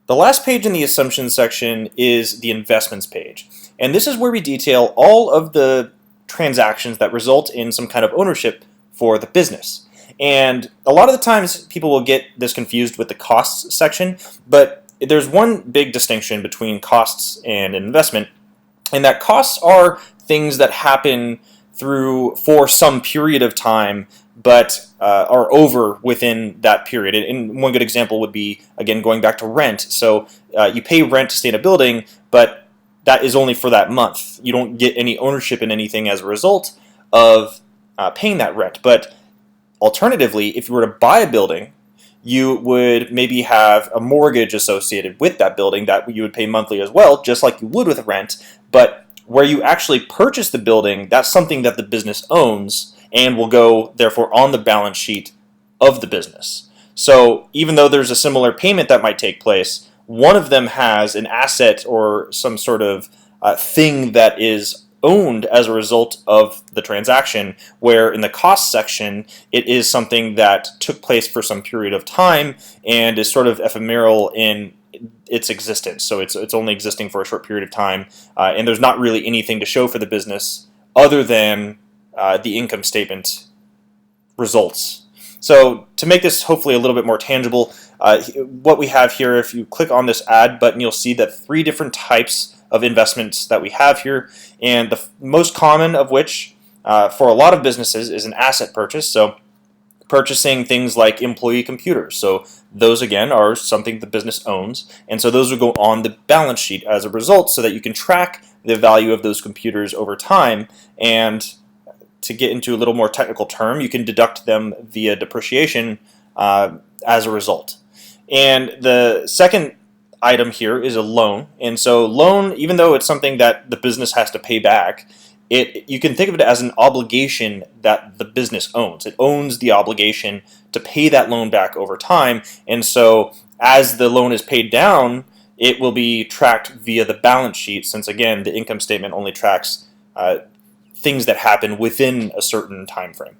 The last page in the assumptions section is the investments page. And this is where we detail all of the transactions that result in some kind of ownership for the business. And a lot of the times people will get this confused with the costs section, but there's one big distinction between costs and investment, and that costs are things that happen for some period of time, but are over within that period. And one good example would be, again, going back to rent. So you pay rent to stay in a building, but that is only for that month. You don't get any ownership in anything as a result of paying that rent. But alternatively, if you were to buy a building, you would maybe have a mortgage associated with that building that you would pay monthly as well, just like you would with rent. But where you actually purchase the building, that's something that the business owns and will go, therefore, on the balance sheet of the business. So even though there's a similar payment that might take place, one of them has an asset or some sort of thing that is owned as a result of the transaction, where in the cost section, it is something that took place for some period of time and is sort of ephemeral in its existence. So it's only existing for a short period of time, and there's not really anything to show for the business other than the income statement results. So to make this hopefully a little bit more tangible, what we have here, if you click on this add button, you'll see that 3 different types of investments that we have here, and the most common of which for a lot of businesses is an asset purchase. So purchasing things like employee computers. So those, again, are something the business owns, and so those will go on the balance sheet as a result so that you can track the value of those computers over time. And to get into a little more technical term, you can deduct them via depreciation as a result. And the second item here is a loan. And so loan, even though it's something that the business has to pay back, you can think of it as an obligation that the business owns. It owns the obligation to pay that loan back over time. And so as the loan is paid down, it will be tracked via the balance sheet, since, again, the income statement only tracks things that happen within a certain time frame.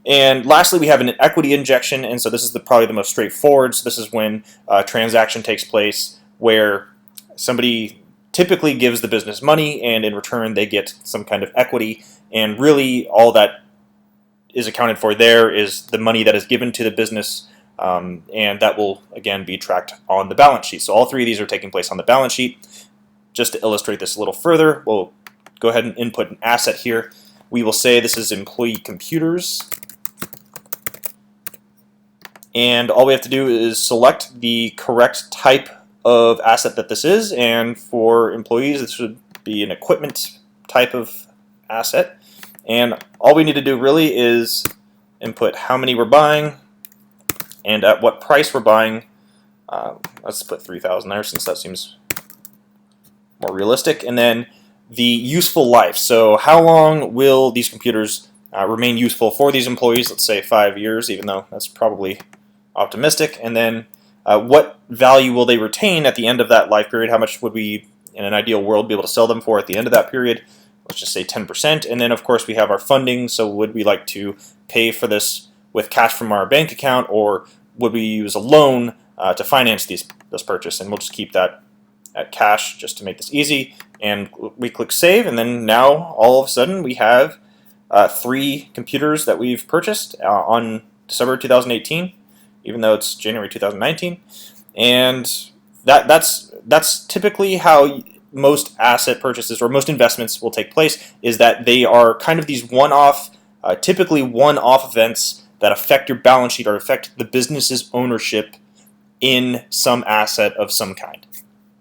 And lastly, we have an equity injection, and so this is probably the most straightforward. So this is when a transaction takes place where somebody typically gives the business money, and in return they get some kind of equity, and really all that is accounted for there is the money that is given to the business, and that will, again, be tracked on the balance sheet. So all 3 of these are taking place on the balance sheet. Just to illustrate this a little further, we'll go ahead and input an asset here. We will say this is employee computers, and all we have to do is select the correct type of asset that this is, and for employees this would be an equipment type of asset. And all we need to do really is input how many we're buying and at what price we're buying. Let's put 3,000 there since that seems more realistic. And then the useful life. So how long will these computers remain useful for these employees? Let's say 5 years, even though that's probably optimistic. And then what value will they retain at the end of that life period? How much would we, in an ideal world, be able to sell them for at the end of that period? Let's just say 10%. And then, of course, we have our funding. So would we like to pay for this with cash from our bank account, or would we use a loan to finance this purchase? And we'll just keep that at cash just to make this easy. And we click Save, and then now all of a sudden we have 3 computers that we've purchased on December 2018. Even though it's January 2019, and that's typically how most asset purchases or most investments will take place, is that they are kind of these one-off, typically one-off events that affect your balance sheet or affect the business's ownership in some asset of some kind.